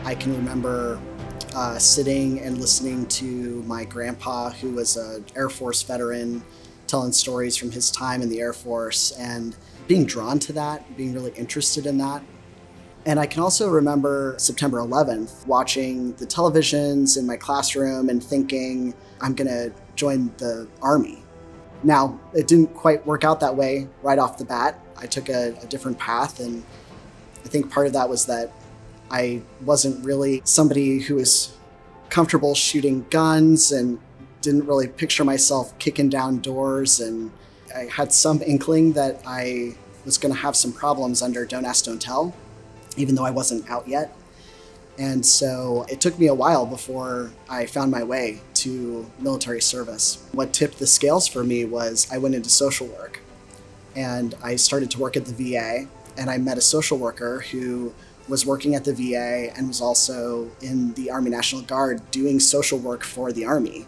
I can remember sitting and listening to my grandpa, who was an Air Force veteran, telling stories from his time in the Air Force and being drawn to that, being really interested in that. And I can also remember September 11th, watching the televisions in my classroom and thinking, I'm going to join the Army. Now, it didn't quite work out that way right off the bat. I took a different path, and I think part of that was that I wasn't really somebody who was comfortable shooting guns and didn't really picture myself kicking down doors. And I had some inkling that I was going to have some problems under Don't Ask, Don't Tell, even though I wasn't out yet. And so it took me a while before I found my way to military service. What tipped the scales for me was I went into social work, and I started to work at the VA, and I met a social worker who was working at the VA and was also in the Army National Guard doing social work for the Army.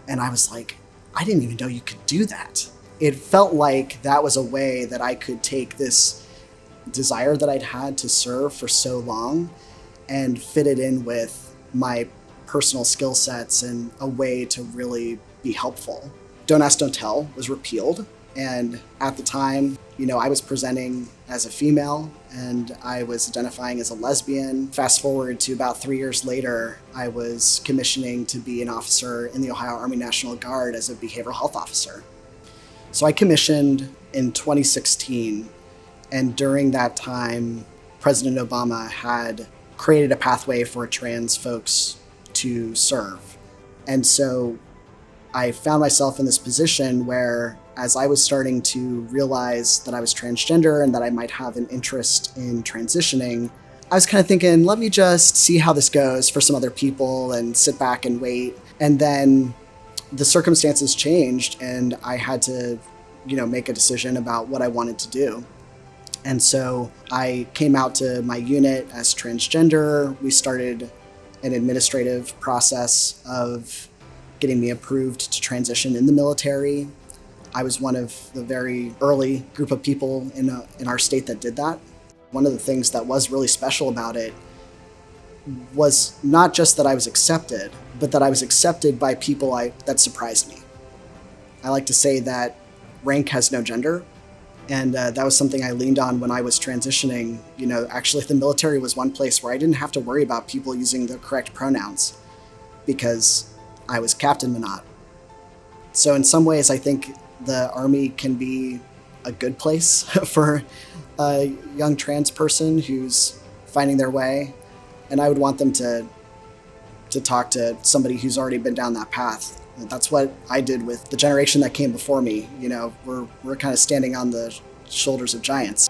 And I was like, I didn't even know you could do that. It felt like that was a way that I could take this desire that I'd had to serve for so long and fit it in with my personal skill sets and a way to really be helpful. Don't Ask, Don't Tell was repealed. And at the time, I was presenting as a female and I was identifying as a lesbian. Fast forward to about 3 years later, I was commissioning to be an officer in the Ohio Army National Guard as a behavioral health officer. So I commissioned in 2016. And during that time, President Obama had created a pathway for trans folks to serve. And so I found myself in this position where, as I was starting to realize that I was transgender and that I might have an interest in transitioning, I was kind of thinking, let me just see how this goes for some other people and sit back and wait. And then the circumstances changed and I had to, make a decision about what I wanted to do. And so I came out to my unit as transgender. We started an administrative process of getting me approved to transition in the military. I was one of the very early group of people in our state that did that. One of the things that was really special about it was not just that I was accepted, but that I was accepted by people that surprised me. I like to say that rank has no gender. And that was something I leaned on when I was transitioning. Actually, the military was one place where I didn't have to worry about people using the correct pronouns because I was Captain Minot. So in some ways, I think the Army can be a good place for a young trans person who's finding their way. And I would want them to talk to somebody who's already been down that path. That's what I did with the generation that came before me. We're kind of standing on the shoulders of giants.